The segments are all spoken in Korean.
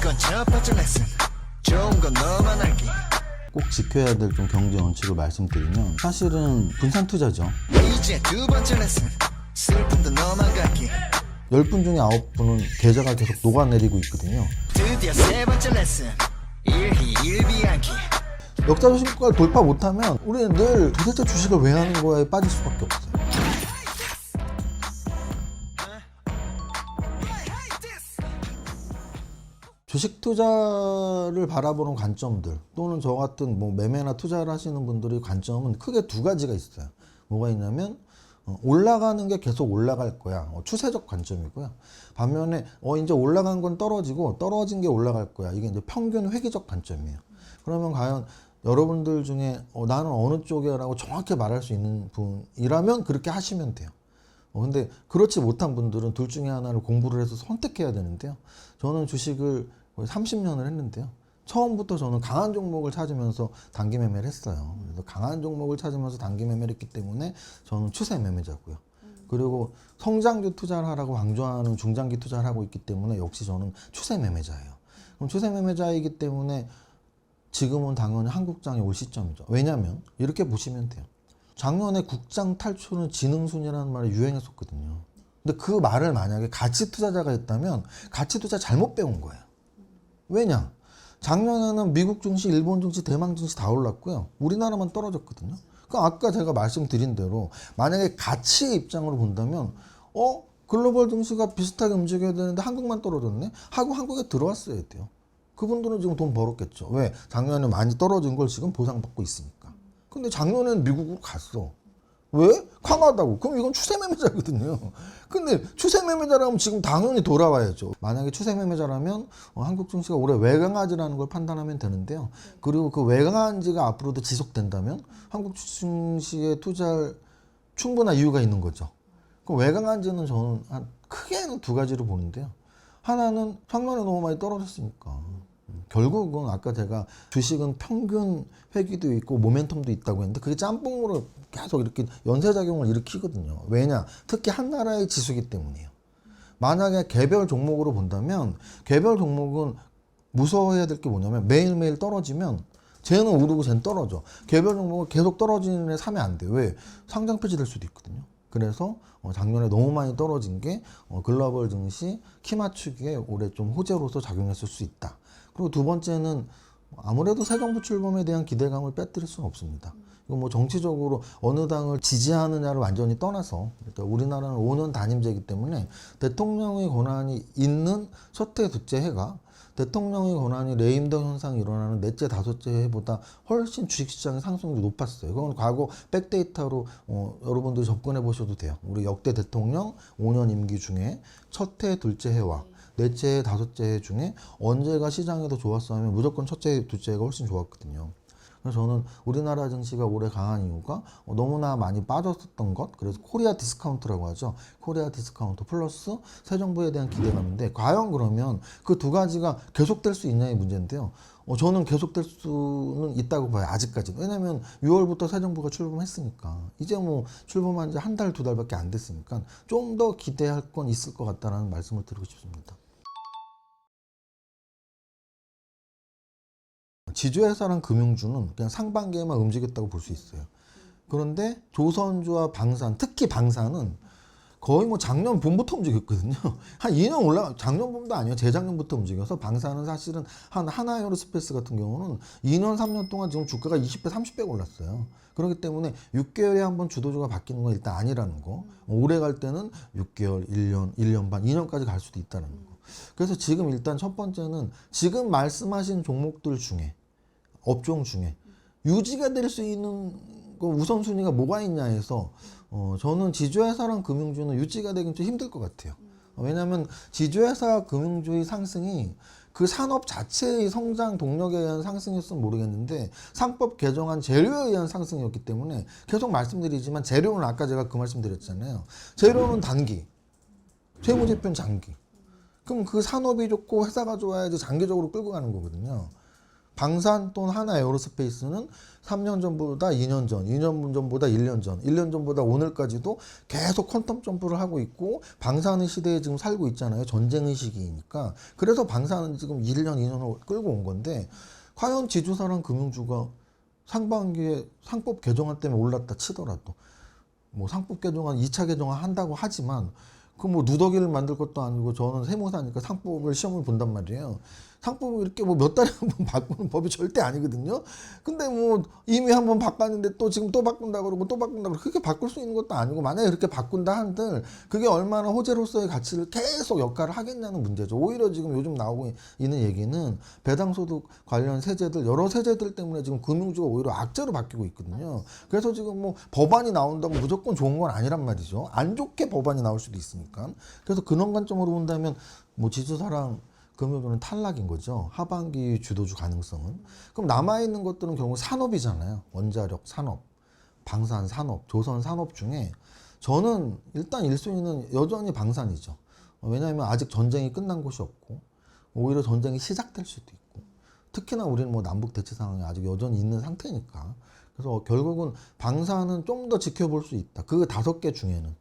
무조건 첫 번째 레슨 좋은 건 너만 알기. 꼭 지켜야 될 좀 경제 원칙을 말씀드리면 사실은 분산 투자죠. 이제 두 번째 레슨 슬픔도 너만 갖기. 10분 중에 9분은 계좌가 계속 녹아내리고 있거든요. 드디어 세 번째 레슨 일희일비하기. 역사조심가를 돌파 못하면 우리는 늘 도대체 주식을 왜 하는 거에 빠질 수밖에 없어요. 주식 투자를 바라보는 관점들 또는 저 같은 뭐 매매나 투자를 하시는 분들의 관점은 크게 두 가지가 있어요. 뭐가 있냐면 올라가는 게 계속 올라갈 거야. 추세적 관점이고요. 반면에 이제 올라간 건 떨어지고 떨어진 게 올라갈 거야. 이게 이제 평균 회귀적 관점이에요. 그러면 과연 여러분들 중에 나는 어느 쪽이야라고 정확히 말할 수 있는 분이라면 그렇게 하시면 돼요. 근데 그렇지 못한 분들은 둘 중에 하나를 공부를 해서 선택해야 되는데요. 저는 주식을 거의 30년을 했는데요. 처음부터 저는 강한 종목을 찾으면서 단기 매매를 했어요. 그래서 강한 종목을 찾으면서 단기 매매를 했기 때문에 저는 추세 매매자고요. 그리고 성장주 투자를 하라고 강조하는 중장기 투자를 하고 있기 때문에 역시 저는 추세 매매자예요. 그럼 추세 매매자이기 때문에 지금은 당연히 한국장에 올 시점이죠. 왜냐하면 이렇게 보시면 돼요. 작년에 국장 탈출은 지능순이라는 말이 유행했었거든요. 근데 그 말을 만약에 가치 투자자가 했다면 가치 투자 잘못 배운 거예요. 왜냐? 작년에는 미국 증시, 일본 증시, 대만 증시 다 올랐고요. 우리나라만 떨어졌거든요. 그 아까 제가 말씀드린 대로 만약에 가치의 입장으로 본다면 글로벌 증시가 비슷하게 움직여야 되는데 한국만 떨어졌네? 하고 한국에 들어왔어야 돼요. 그분들은 지금 돈 벌었겠죠. 왜? 작년에 많이 떨어진 걸 지금 보상받고 있으니까. 근데 작년에는 미국으로 갔어. 왜? 강하다고. 그럼 이건 추세 매매자거든요. 근데 추세 매매자라면 지금 당연히 돌아와야죠. 만약에 추세 매매자라면 한국 증시가 올해 외강하지라는 걸 판단하면 되는데요. 그리고 그 외강한지가 앞으로도 지속된다면 한국 증시에 투자할 충분한 이유가 있는 거죠. 그 외강한지는 저는 크게는 두 가지로 보는데요. 하나는 작년에 너무 많이 떨어졌으니까. 결국은 아까 제가 주식은 평균 회귀도 있고 모멘텀도 있다고 했는데 그게 짬뽕으로 계속 이렇게 연쇄작용을 일으키거든요. 왜냐? 특히 한 나라의 지수기 때문이에요. 만약에 개별 종목으로 본다면 개별 종목은 무서워해야 될 게 뭐냐면 매일매일 떨어지면 쟤는 오르고 쟤는 떨어져. 개별 종목은 계속 떨어지는 애 사면 안 돼요. 왜? 상장 폐지될 수도 있거든요. 그래서 작년에 너무 많이 떨어진 게 글로벌 증시 키 맞추기에 올해 좀 호재로서 작용했을 수 있다. 그리고 두 번째는 아무래도 새 정부 출범에 대한 기대감을 빼뜨릴 수는 없습니다. 이거 뭐 정치적으로 어느 당을 지지하느냐를 완전히 떠나서 그러니까 우리나라는 5년 단임제이기 때문에 대통령의 권한이 있는 첫해, 둘째 해가 대통령의 권한이 레임덕 현상이 일어나는 넷째, 다섯째 해보다 훨씬 주식시장의 상승률이 높았어요. 그건 과거 백데이터로 여러분들이 접근해 보셔도 돼요. 우리 역대 대통령 5년 임기 중에 첫해, 둘째 해와 넷째, 다섯째 해 중에 언제가 시장이 더 좋았어 하면 무조건 첫째, 둘째 해가 훨씬 좋았거든요. 그래서 저는 우리나라 증시가 올해 강한 이유가 너무나 많이 빠졌었던 것, 그래서 코리아 디스카운트라고 하죠. 코리아 디스카운트 플러스 새 정부에 대한 기대감인데 과연 그러면 그 두 가지가 계속될 수 있냐의 문제인데요. 저는 계속될 수는 있다고 봐요. 아직까지는. 왜냐하면 6월부터 새 정부가 출범했으니까 이제 뭐 출범한 지 한 달, 두 달밖에 안 됐으니까 좀 더 기대할 건 있을 것 같다는 말씀을 드리고 싶습니다. 지주회사랑 금융주는 그냥 상반기에만 움직였다고 볼 수 있어요. 그런데 조선주와 방산, 특히 방산은 거의 뭐 작년 봄부터 움직였거든요. 한 2년 작년 봄도 아니에요. 재작년부터 움직여서 방산은 사실은 한 하나에어로스페이스 같은 경우는 2년, 3년 동안 지금 주가가 20배, 30배 올랐어요. 그렇기 때문에 6개월에 한번 주도주가 바뀌는 건 일단 아니라는 거. 오래 갈 때는 6개월, 1년, 1년 반, 2년까지 갈 수도 있다는 거. 그래서 지금 일단 첫 번째는 지금 말씀하신 종목들 중에 업종 중에 유지가 될 수 있는 우선순위가 뭐가 있냐 해서 저는 지주회사랑 금융주는 유지가 되긴 좀 힘들 것 같아요. 왜냐하면 지주회사 금융주의 상승이 그 산업 자체의 성장 동력에 의한 상승이었으면 모르겠는데 상법 개정안 재료에 의한 상승이었기 때문에 계속 말씀드리지만 재료는 아까 제가 그 말씀 드렸잖아요. 재료는 단기, 세무제표는 장기. 그럼 그 산업이 좋고 회사가 좋아야지 장기적으로 끌고 가는 거거든요. 방산 또는 하나 에어로스페이스는 3년 전보다 2년 전, 2년 전보다 1년 전, 1년 전보다 오늘까지도 계속 퀀텀 점프를 하고 있고 방산의 시대에 지금 살고 있잖아요. 전쟁의 시기이니까. 그래서 방산은 지금 1년, 2년을 끌고 온 건데 과연 지주사랑 금융주가 상반기에 상법 개정안 때문에 올랐다 치더라도 뭐 상법 개정안, 2차 개정안 한다고 하지만 그 뭐 누더기를 만들 것도 아니고 저는 세무사니까 상법을 시험을 본단 말이에요. 상법을 이렇게 뭐 몇 달에 한 번 바꾸는 법이 절대 아니거든요. 근데 뭐 이미 한 번 바꿨는데 또 지금 또 바꾼다 그러고 또 바꾼다 그러고 그렇게 바꿀 수 있는 것도 아니고 만약에 그렇게 바꾼다 한들 그게 얼마나 호재로서의 가치를 계속 역할을 하겠냐는 문제죠. 오히려 지금 요즘 나오고 있는 얘기는 배당소득 관련 세제들 여러 세제들 때문에 지금 금융주가 오히려 악재로 바뀌고 있거든요. 그래서 지금 뭐 법안이 나온다고 무조건 좋은 건 아니란 말이죠. 안 좋게 법안이 나올 수도 있으니까. 그래서 그런 관점으로 본다면 뭐 지주사랑 금융주는 탈락인 거죠. 하반기 주도주 가능성은. 그럼 남아있는 것들은 결국 산업이잖아요. 원자력 산업, 방산 산업, 조선 산업 중에 저는 일단 1순위는 여전히 방산이죠. 왜냐하면 아직 전쟁이 끝난 곳이 없고 오히려 전쟁이 시작될 수도 있고 특히나 우리는 뭐 남북 대치 상황이 아직 여전히 있는 상태니까 그래서 결국은 방산은 좀 더 지켜볼 수 있다. 그 5개 중에는.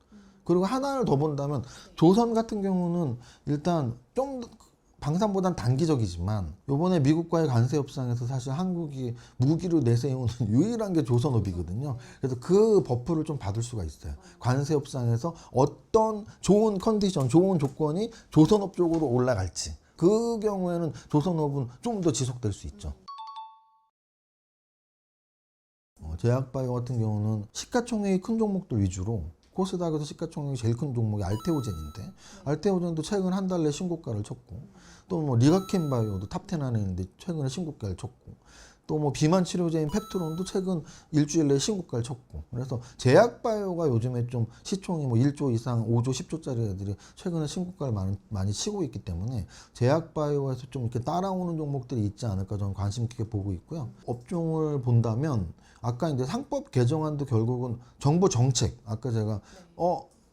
그리고 하나를 더 본다면 조선 같은 경우는 일단 좀 방산보단 단기적이지만 요번에 미국과의 관세 협상에서 사실 한국이 무기로 내세우는 유일한 게 조선업이거든요. 그래서 그 버프를 좀 받을 수가 있어요. 관세 협상에서 어떤 좋은 컨디션, 좋은 조건이 조선업 쪽으로 올라갈지 그 경우에는 조선업은 좀 더 지속될 수 있죠. 제약바이오 같은 경우는 시가총액이 큰 종목들 위주로 코스닥에서 시가총액이 제일 큰 종목이 알테오젠인데 알테오젠도 최근 한 달 내 신고가를 쳤고 또 뭐 리가켄바이오도 탑10 안에 있는데 최근에 신고가를 쳤고 또 뭐 비만 치료제인 펩트론도 최근 일주일 내에 신고가를 쳤고 그래서 제약바이오가 요즘에 좀 시총이 뭐 1조 이상 5조 10조짜리 애들이 최근에 신고가를 많이 치고 있기 때문에 제약바이오에서 좀 이렇게 따라오는 종목들이 있지 않을까 저는 관심 있게 보고 있고요. 업종을 본다면 아까 이제 상법 개정안도 결국은 정부 정책 아까 제가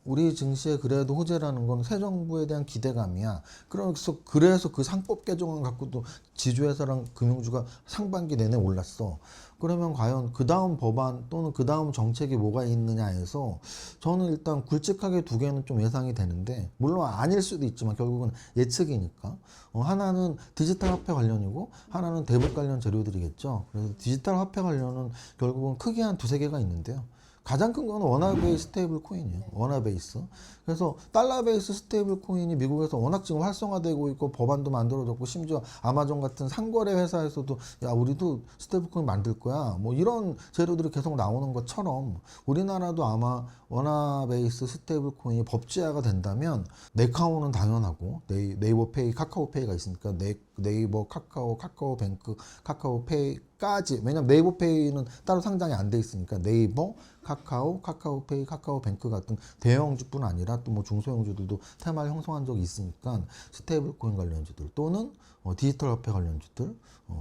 우리 증시에 그래도 호재라는 건 새 정부에 대한 기대감이야. 그래서 그 상법 개정안 갖고도 지주회사랑 금융주가 상반기 내내 올랐어. 그러면 과연 그 다음 법안 또는 그 다음 정책이 뭐가 있느냐에서 저는 일단 굵직하게 2개는 좀 예상이 되는데 물론 아닐 수도 있지만 결국은 예측이니까 하나는 디지털 화폐 관련이고 하나는 대북 관련 재료들이겠죠. 그래서 디지털 화폐 관련은 결국은 크게 한 2-3개가 있는데요. 가장 큰 건 원화 베이스 스테이블 코인이에요. 원화 베이스. 그래서 달러 베이스 스테이블 코인이 미국에서 워낙 지금 활성화되고 있고 법안도 만들어졌고 심지어 아마존 같은 상거래 회사에서도 야 우리도 스테이블 코인 만들 거야. 뭐 이런 재료들이 계속 나오는 것처럼 우리나라도 아마 원화 베이스 스테이블 코인이 법제화가 된다면 네카오는 당연하고 네이버 페이, 카카오 페이가 있으니까 네이버, 카카오뱅크, 카카오페이까지 왜냐면 네이버 페이는 따로 상장이 안 돼 있으니까 네이버, 카카오페이, 카카오뱅크 같은 대형주뿐 아니라 또 뭐 중소형주들도 테마를 형성한 적이 있으니까 스테이블 코인 관련주들 또는 디지털 화폐 관련주들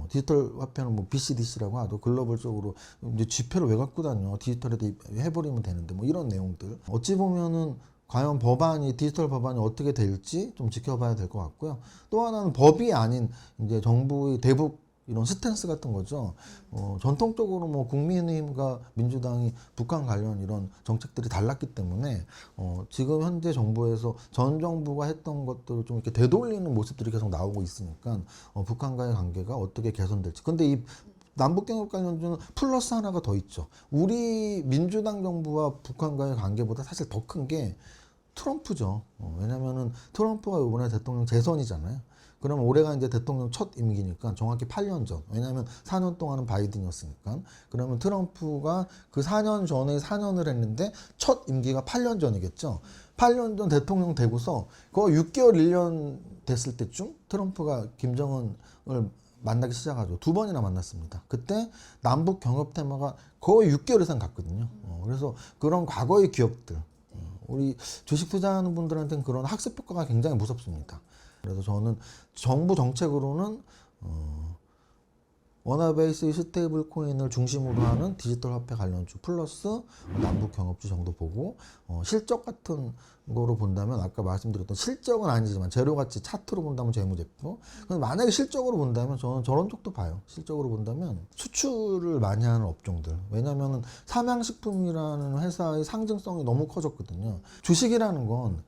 디지털 화폐는 뭐 BCDC라고 하도 글로벌적으로 이제 지폐를 왜 갖고 다녀 디지털에 해버리면 되는데 뭐 이런 내용들 어찌 보면은 과연 디지털 법안이 어떻게 될지 좀 지켜봐야 될 것 같고요. 또 하나는 법이 아닌 이제 정부의 대북 이런 스탠스 같은 거죠. 전통적으로 뭐 국민의힘과 민주당이 북한 관련 이런 정책들이 달랐기 때문에 지금 현재 정부에서 전 정부가 했던 것들을 좀 이렇게 되돌리는 모습들이 계속 나오고 있으니까 북한과의 관계가 어떻게 개선될지. 근데 이 남북경협 관련주는 플러스 하나가 더 있죠. 우리 민주당 정부와 북한과의 관계보다 사실 더 큰 게 트럼프죠. 왜냐면은 트럼프가 이번에 대통령 재선이잖아요. 그러면 올해가 이제 대통령 첫 임기니까 정확히 8년 전. 왜냐하면 4년 동안은 바이든이었으니까. 그러면 트럼프가 그 4년 전에 4년을 했는데 첫 임기가 8년 전이겠죠. 8년 전 대통령 되고서 거의 6개월 1년 됐을 때쯤 트럼프가 김정은을 만나기 시작하죠. 2번이나 만났습니다. 그때 남북 경협 테마가 거의 6개월 이상 갔거든요. 그래서 그런 과거의 기억들. 우리 주식 투자하는 분들한테는 그런 학습 효과가 굉장히 무섭습니다. 그래서 저는 정부 정책으로는 원화베이스 스테이블 코인을 중심으로 하는 디지털 화폐 관련주 플러스 남북 경협주 정도 보고 실적 같은 거로 본다면 아까 말씀드렸던 실적은 아니지만 재료가치 차트로 본다면 재무제표. 만약에 실적으로 본다면 저는 저런 쪽도 봐요. 실적으로 본다면 수출을 많이 하는 업종들. 왜냐하면 삼양식품이라는 회사의 상징성이 너무 커졌거든요. 주식이라는 건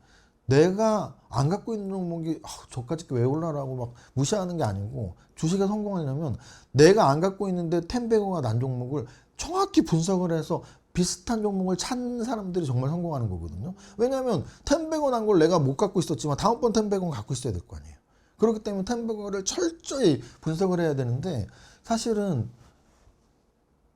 내가 안 갖고 있는 종목이 저까지 왜 올라라고 막 무시하는 게 아니고 주식에 성공하려면 내가 안 갖고 있는데 텐베거가 난 종목을 정확히 분석을 해서 비슷한 종목을 찾는 사람들이 정말 성공하는 거거든요. 왜냐하면 텐베거 난 걸 내가 못 갖고 있었지만 다음번 텐베거는 갖고 있어야 될 거 아니에요. 그렇기 때문에 텐베거를 철저히 분석을 해야 되는데 사실은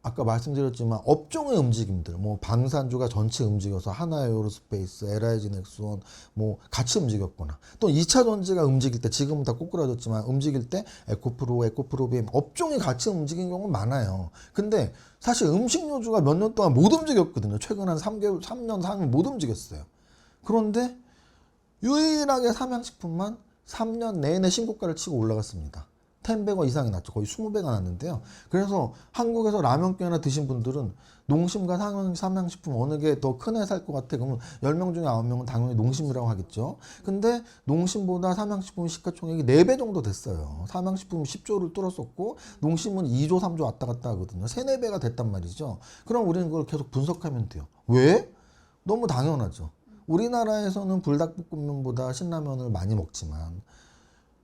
아까 말씀드렸지만 업종의 움직임들, 뭐 방산주가 전체 움직여서 하나에어로스페이스, LIG 넥스원 뭐 같이 움직였거나 또 2차 전지가 움직일 때 지금은 다 꼬꾸라졌지만 움직일 때 에코프로 BM 업종이 같이 움직인 경우는 많아요. 근데 사실 음식료주가 몇 년 동안 못 움직였거든요. 최근 한 3년, 4년 못 움직였어요. 그런데 유일하게 삼양식품만 3년 내내 신고가를 치고 올라갔습니다. 10배가 이상이 났죠. 거의 20배가 났는데요. 그래서 한국에서 라면꽤 하나 드신 분들은 농심과 삼양식품 어느 게 더 큰 회사일 것 같아. 그러면 10명 중에 9명은 당연히 농심이라고 하겠죠. 근데 농심보다 삼양식품 시가총액이 4배 정도 됐어요. 삼양식품은 10조를 뚫었었고 농심은 2조, 3조 왔다 갔다 하거든요. 3, 4배가 됐단 말이죠. 그럼 우리는 그걸 계속 분석하면 돼요. 왜? 너무 당연하죠. 우리나라에서는 불닭볶음면보다 신라면을 많이 먹지만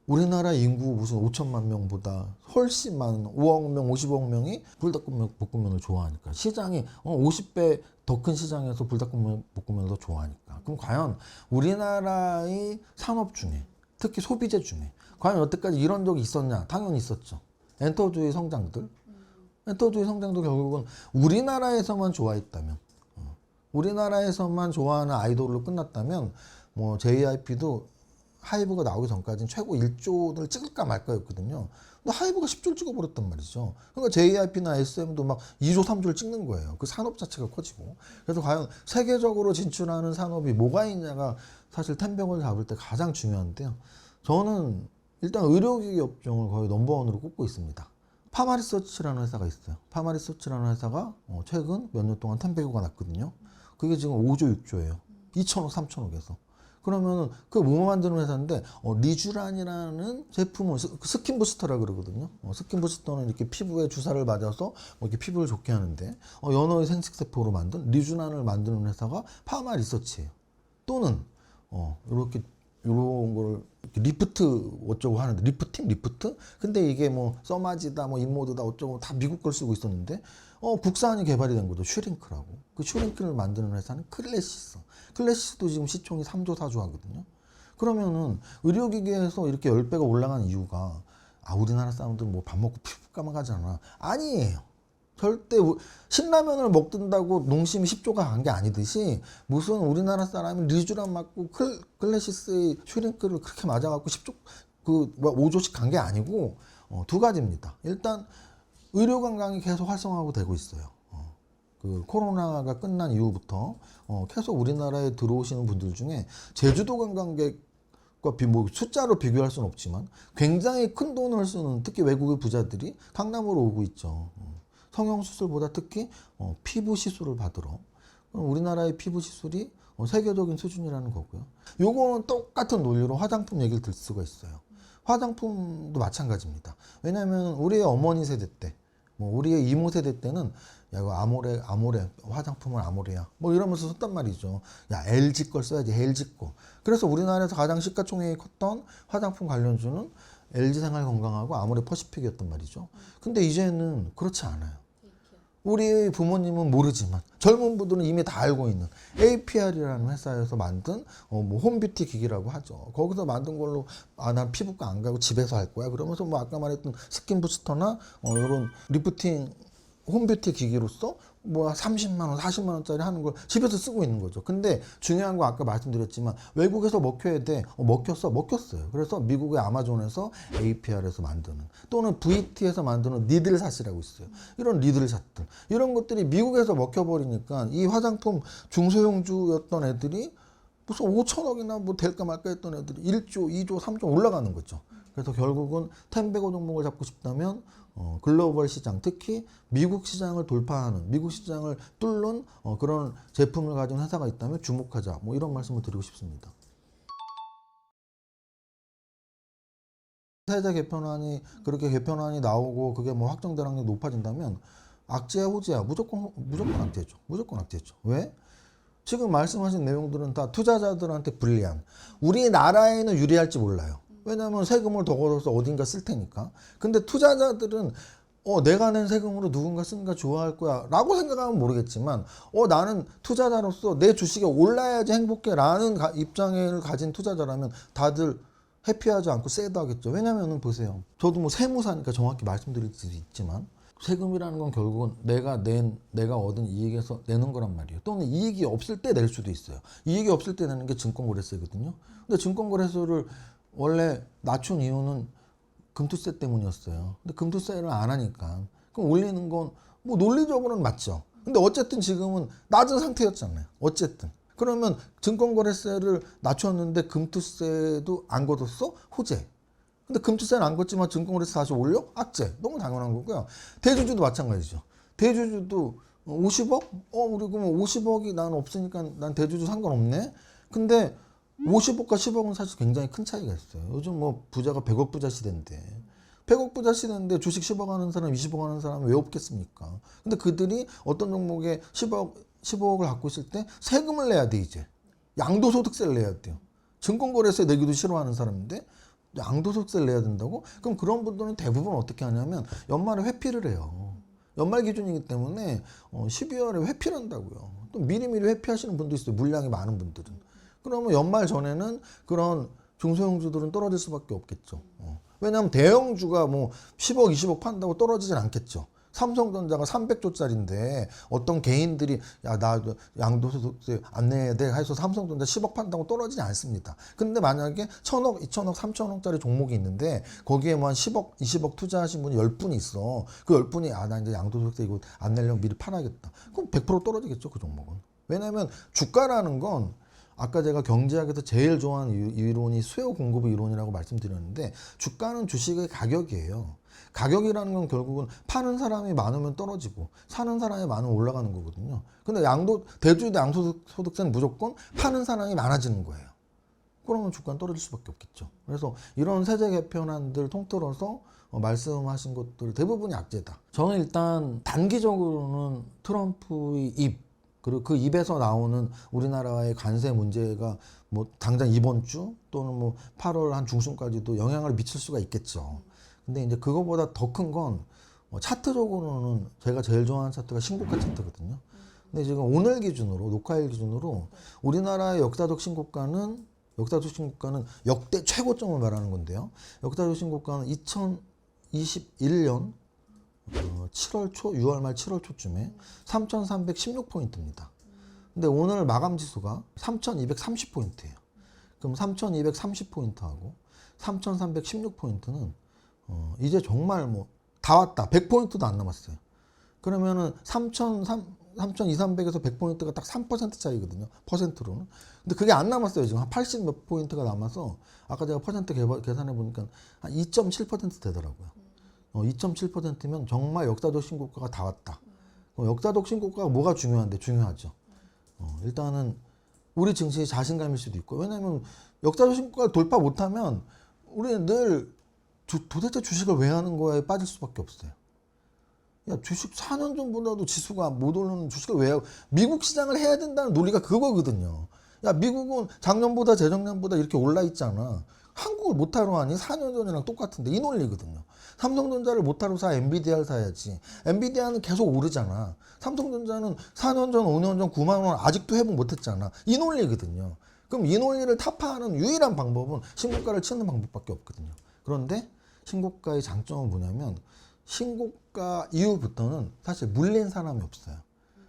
우리나라 인구 무슨 5천만 명보다 훨씬 많은 5억 명, 50억 명이 불닭볶음면을 좋아하니까 시장이 50배 더 큰 시장에서 불닭볶음면을 더 좋아하니까 그럼 과연 우리나라의 산업 중에 특히 소비재 중에 과연 여태까지 이런 적이 있었냐? 당연히 있었죠. 엔터주의 성장들 결국은 우리나라에서만 좋아했다면 우리나라에서만 좋아하는 아이돌로 끝났다면 뭐 JYP도 하이브가 나오기 전까지는 최고 1조를 찍을까 말까였거든요. 근데 하이브가 10조를 찍어버렸단 말이죠. 그러니까 JYP나 SM도 막 2조, 3조를 찍는 거예요. 그 산업 자체가 커지고. 그래서 과연 세계적으로 진출하는 산업이 뭐가 있냐가 사실 텐병을 잡을 때 가장 중요한데요. 저는 일단 의료기기 업종을 거의 넘버원으로 꼽고 있습니다. 파마리서치라는 회사가 있어요. 파마리서치라는 회사가 최근 몇 년 동안 텐베고가 났거든요. 그게 지금 5조, 6조예요. 2천억, 3천억에서. 그러면 그 뭐 만드는 회사인데 리쥬란이라는 제품은 스킨 부스터라 그러거든요. 스킨 부스터는 이렇게 피부에 주사를 맞아서 뭐 이렇게 피부를 좋게 하는데 연어의 생식세포로 만든 리쥬란을 만드는 회사가 파마 리서치예요. 또는 이렇게 이런 걸 리프트 어쩌고 하는데 리프트? 근데 이게 뭐 써마지다 뭐 인모드다 어쩌고 다 미국 걸 쓰고 있었는데 국산이 개발이 된 거죠. 슈링크라고. 그 슈링크를 만드는 회사는 클래시스도 지금 시총이 3조 4조 하거든요. 그러면은 의료기기에서 이렇게 10배가 올라간 이유가 우리나라 사람들 뭐 밥 먹고 피부 까마가잖아. 아니에요. 절대 신라면을 먹든다고 농심이 10조가 간 게 아니듯이 무슨 우리나라 사람이 리쥬란 맞고 클래시스의 슈링크를 그렇게 맞아갖고 10조 5조씩 간 게 아니고 두 가지입니다. 일단 의료 관광이 계속 활성화하고 되고 있어요. 그 코로나가 끝난 이후부터 계속 우리나라에 들어오시는 분들 중에 제주도 관광객과 뭐 숫자로 비교할 수는 없지만 굉장히 큰 돈을 쓰는 특히 외국의 부자들이 강남으로 오고 있죠. 성형수술보다 특히 피부 시술을 받으러. 우리나라의 피부 시술이 세계적인 수준이라는 거고요. 요거는 똑같은 논리로 화장품 얘기를 들 수가 있어요. 화장품도 마찬가지입니다. 왜냐하면 우리의 어머니 세대 때, 뭐 우리의 이모 세대 때는 야 이거 아모레 화장품은 아모레야 뭐 이러면서 썼단 말이죠. 야 LG 걸 써야지 LG 거. 그래서 우리나라에서 가장 시가총액이 컸던 화장품 관련주는 LG 생활건강하고 아모레 퍼시픽이었단 말이죠. 근데 이제는 그렇지 않아요. 우리 부모님은 모르지만 젊은 분들은 이미 다 알고 있는 APR이라는 회사에서 만든 뭐 홈뷰티 기기라고 하죠. 거기서 만든 걸로 난 피부과 안 가고 집에서 할 거야. 그러면서 뭐 아까 말했던 스킨 부스터나 이런 리프팅 홈뷰티 기기로서 뭐 30만 원, 40만 원짜리 하는 걸 집에서 쓰고 있는 거죠. 근데 중요한 거 아까 말씀드렸지만 외국에서 먹혀야 돼. 먹혔어요. 그래서 미국의 아마존에서 APR에서 만드는 또는 VT에서 만드는 니들샷이라고 있어요. 이런 니들샷들. 이런 것들이 미국에서 먹혀버리니까 이 화장품 중소형주였던 애들이 무슨 5천억이나 뭐 될까 말까 했던 애들이 1조, 2조, 3조 올라가는 거죠. 그래서 결국은 텐베고 종목을 잡고 싶다면 글로벌 시장, 특히 미국 시장을 돌파하는, 미국 시장을 뚫는 그런 제품을 가진 회사가 있다면 주목하자. 뭐 이런 말씀을 드리고 싶습니다. 세제 개편안이 그렇게 개편안이 나오고 그게 뭐 확정될 확률이 높아진다면 악재야 호재야 무조건 악재죠. 무조건 악재죠. 왜? 지금 말씀하신 내용들은 다 투자자들한테 불리한, 우리나라에는 유리할지 몰라요. 왜냐하면 세금을 더 걷어서 어딘가 쓸 테니까. 근데 투자자들은 내가 낸 세금으로 누군가 쓰니까 좋아할 거야 라고 생각하면 모르겠지만 나는 투자자로서 내 주식이 올라야지 행복해 라는 입장을 가진 투자자라면 다들 해피하지 않고 새드 하겠죠. 왜냐면은 보세요. 저도 뭐 세무사니까 정확히 말씀드릴 수 있지만 세금이라는 건 결국은 내가 얻은 이익에서 내는 거란 말이에요. 또는 이익이 없을 때 낼 수도 있어요. 이익이 없을 때 내는 게 증권거래세거든요. 근데 증권거래소를 원래 낮춘 이유는 금투세 때문이었어요. 근데 금투세를 안 하니까 그럼 올리는 건 뭐 논리적으로는 맞죠. 근데 어쨌든 지금은 낮은 상태였잖아요. 어쨌든 그러면 증권거래세를 낮췄는데 금투세도 안 걷었어? 호재. 근데 금투세는 안 걷지만 증권거래세 다시 올려? 악재. 너무 당연한 거고요. 대주주도 마찬가지죠. 대주주도 50억? 우리 그러면 50억이 난 없으니까 난 대주주 상관없네. 근데 50억과 10억은 사실 굉장히 큰 차이가 있어요. 요즘 뭐 부자가 100억 부자 시대인데 100억 부자 시대인데 주식 10억 하는 사람, 20억 하는 사람 왜 없겠습니까? 근데 그들이 어떤 종목에 15억을 갖고 있을 때 세금을 내야 돼 이제. 양도소득세를 내야 돼요. 증권거래세 내기도 싫어하는 사람인데 양도소득세를 내야 된다고? 그럼 그런 분들은 대부분 어떻게 하냐면 연말에 회피를 해요. 연말 기준이기 때문에 12월에 회피를 한다고요. 또 미리미리 회피하시는 분도 있어요. 물량이 많은 분들은. 그러면 연말 전에는 그런 중소형주들은 떨어질 수밖에 없겠죠. 왜냐하면 대형주가 뭐 10억, 20억 판다고 떨어지진 않겠죠. 삼성전자가 300조짜리인데 어떤 개인들이 나 양도소득세 안 내야 돼 해서 삼성전자 10억 판다고 떨어지지 않습니다. 근데 만약에 1000억, 2000억, 3000억짜리 종목이 있는데 거기에 뭐 한 10억, 20억 투자하신 분이 10분이 있어. 그 10분이 나 이제 양도소득세 이거 안 내려면 미리 팔아야겠다. 그럼 100% 떨어지겠죠, 그 종목은. 왜냐하면 주가라는 건 아까 제가 경제학에서 제일 좋아하는 이론이 수요 공급 이론이라고 말씀드렸는데 주가는 주식의 가격이에요. 가격이라는 건 결국은 파는 사람이 많으면 떨어지고 사는 사람이 많으면 올라가는 거거든요. 근데 대주주 양도소득세는 무조건 파는 사람이 많아지는 거예요. 그러면 주가는 떨어질 수밖에 없겠죠. 그래서 이런 세제 개편안들 통틀어서 말씀하신 것들 대부분이 악재다. 저는 일단 단기적으로는 트럼프의 그리고 그 입에서 나오는 우리나라의 관세 문제가 뭐 당장 이번 주 또는 뭐 8월 한 중순까지도 영향을 미칠 수가 있겠죠. 근데 이제 그거보다 더 큰 건 차트적으로는 제가 제일 좋아하는 차트가 신고가 차트거든요. 근데 지금 오늘 기준으로 녹화일 기준으로 우리나라의 역사적 신고가는 역대 최고점을 말하는 건데요. 역사적 신고가는 2021년 7월 초, 6월 말 7월 초쯤에 3,316포인트입니다. 근데 오늘 마감 지수가 3,230포인트예요. 그럼 3,230포인트하고 3,316포인트는 이제 정말 뭐 다 왔다. 100포인트도 안 남았어요. 그러면은 3,200에서 100포인트가 딱 3% 차이거든요. 퍼센트로는. 근데 그게 안 남았어요. 지금 한 80 몇 포인트가 남아서 아까 제가 퍼센트 계산해 보니까 한 2.7% 되더라고요. 2.7%면 정말 역사적 신고가가 다 왔다. 역사적 신고가가 뭐가 중요한데? 중요하죠. 일단은 우리 증시의 자신감일 수도 있고, 왜냐하면 역사적 신고가를 돌파 못하면 우리는 늘 도대체 주식을 왜 하는 거에 빠질 수밖에 없어요. 야, 주식 4년 전보다도 지수가 못 오르는 주식을 왜 하고, 미국 시장을 해야 된다는 논리가 그거거든요. 야, 미국은 작년보다 재작년보다 이렇게 올라 있잖아. 한국을 못하러 하니 4년 전이랑 똑같은데 이 논리거든요. 삼성전자를 못하러 사 엔비디아를 사야지. 엔비디아는 계속 오르잖아. 삼성전자는 4년 전, 5년 전 9만 원 아직도 회복 못했잖아. 이 논리거든요. 그럼 이 논리를 타파하는 유일한 방법은 신고가를 치는 방법밖에 없거든요. 그런데 신고가의 장점은 뭐냐면 신고가 이후부터는 사실 물린 사람이 없어요.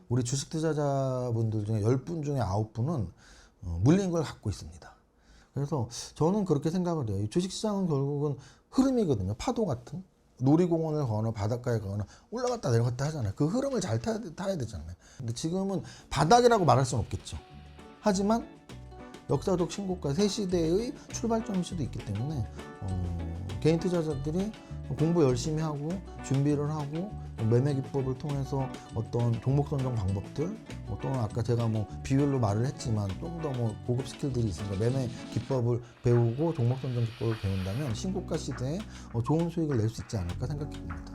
우리 주식 투자자분들 중에 10분 중에 9분은 물린 걸 갖고 있습니다. 그래서 저는 그렇게 생각을 해요. 이 주식시장은 결국은 흐름이거든요. 파도 같은. 놀이공원을 가거나 바닷가에 가거나 올라갔다 내려갔다 하잖아요. 그 흐름을 잘 타야 되잖아요. 근데 지금은 바닥이라고 말할 수는 없겠죠. 하지만 역사적 신고가 새 시대의 출발점일 수도 있기 때문에 개인 투자자들이 공부 열심히 하고 준비를 하고 매매 기법을 통해서 어떤 종목 선정 방법들 또는 아까 제가 뭐 비율로 말을 했지만 좀 더 뭐 고급 스킬들이 있으니까 매매 기법을 배우고 종목 선정 기법을 배운다면 신고가 시대에 좋은 수익을 낼 수 있지 않을까 생각해 봅니다.